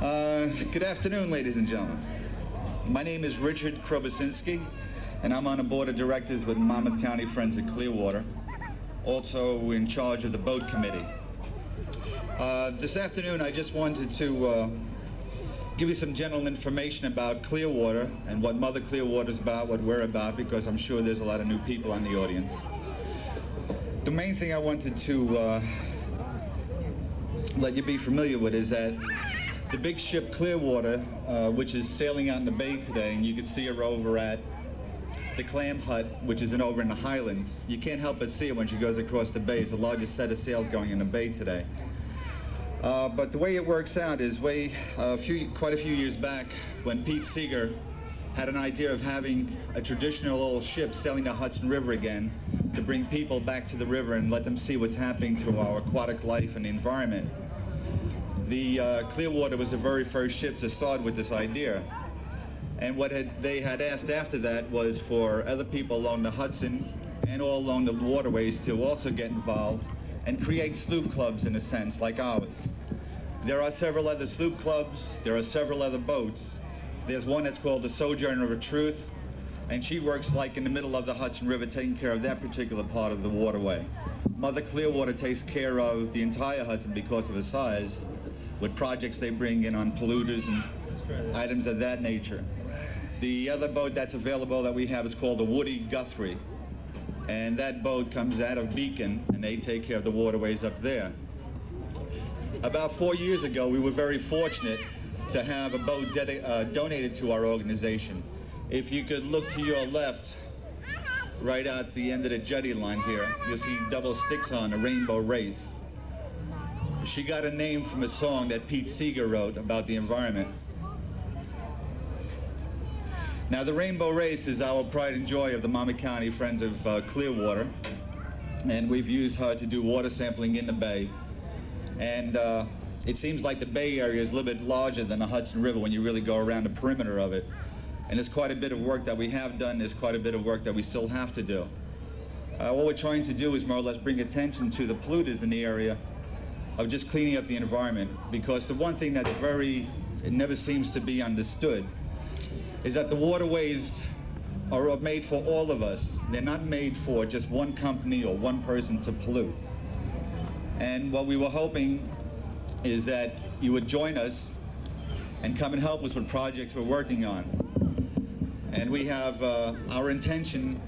Good afternoon, ladies and gentlemen. My name is Richard Chrobocinksi, and I'm on a board of directors with Monmouth County Friends of Clearwater, also in charge of the boat committee. This afternoon I just wanted to give you some general information about Clearwater and what Mother Clearwater is about, what we're about, because I'm sure there's a lot of new people on the audience. The main thing I wanted to let you be familiar with is that the big ship Clearwater, which is sailing out in the bay today, and you can see her over at the Clam Hut, which is over in the Highlands. You can't help but see it when she goes across the bay. It's the largest set of sails going in the bay today. But the way it works out is quite a few years back, when Pete Seeger had an idea of having a traditional old ship sailing the Hudson River again to bring people back to the river and let them see what's happening to our aquatic life and the environment. The Clearwater was the very first ship to start with this idea. And what they had asked after that was for other people along the Hudson and all along the waterways to also get involved and create sloop clubs, in a sense, like ours. There are several other sloop clubs. There are several other boats. There's one that's called the Sojourner of Truth, and she works like in the middle of the Hudson River, taking care of that particular part of the waterway. Mother Clearwater takes care of the entire Hudson because of the size, with projects they bring in on polluters and items of that nature. The other boat that's available that we have is called the Woody Guthrie, and that boat comes out of Beacon, and they take care of the waterways up there. About 4 years ago, we were very fortunate to have a boat donated to our organization. If you could look to your left, right at the end of the jetty line here, you'll see double sticks on a Rainbow Race. She got a name from a song that Pete Seeger wrote about the environment. Now, the Rainbow Race is our pride and joy of the Monmouth County Friends of Clearwater, and we've used her to do water sampling in the bay. And it seems like the bay area is a little bit larger than the Hudson River when you really go around the perimeter of it. And there's quite a bit of work that we have done. There's quite a bit of work that we still have to do. What we're trying to do is more or less bring attention to the polluters in the area of just cleaning up the environment, because the one thing that's it never seems to be understood is that the waterways are made for all of us. They're not made for just one company or one person to pollute. And what we were hoping is that you would join us and come and help us with projects we're working on. And we have our intention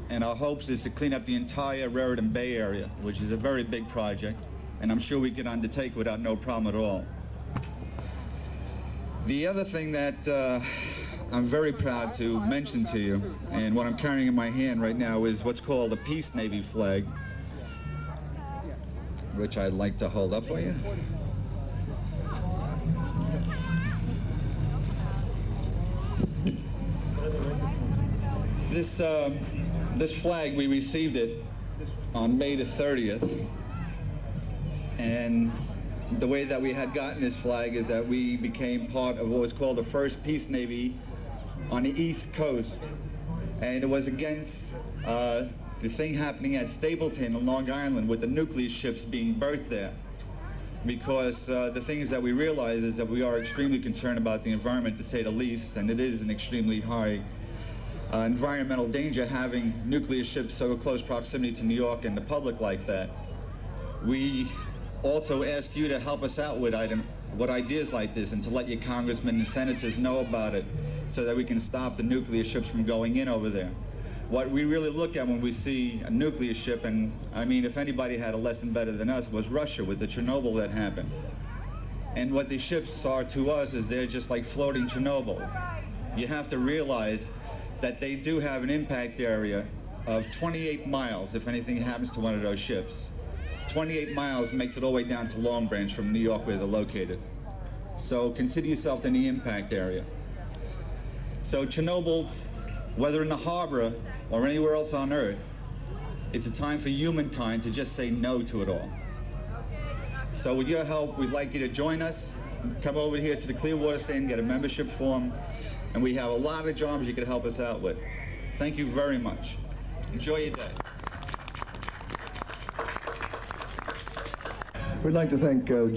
and our hopes is to clean up the entire Raritan Bay area, which is a very big project, and I'm sure we can undertake without no problem at all. The other thing that I'm very proud to mention to you, and what I'm carrying in my hand right now, is what's called a Peace Navy flag, which I'd like to hold up for you. This flag, we received it on May the 30th, and the way that we had gotten this flag is that we became part of what was called the first Peace Navy on the East Coast, and it was against the thing happening at Stapleton on Long Island with the nuclear ships being berthed there. Because the thing is that we realize is that we are extremely concerned about the environment, to say the least, and it is an extremely high environmental danger having nuclear ships so close proximity to New York and the public like that. We also ask you to help us out with ideas like this, and to let your congressmen and senators know about it, so that we can stop the nuclear ships from going in over there. What we really look at when we see a nuclear ship, and I mean, if anybody had a lesson better than us, was Russia with the Chernobyl that happened. And what these ships are to us is they're just like floating Chernobyls. You have to realize that they do have an impact area of 28 miles if anything happens to one of those ships. 28 miles makes it all the way down to Long Branch from New York, where they're located. So consider yourself in the impact area. So Chernobyls, whether in the harbor or anywhere else on Earth, it's a time for humankind to just say no to it all. So with your help, we'd like you to join us. Come over here to the Clearwater stand, get a membership form, and we have a lot of jobs you could help us out with. Thank you very much. Enjoy your day. We'd like to thank George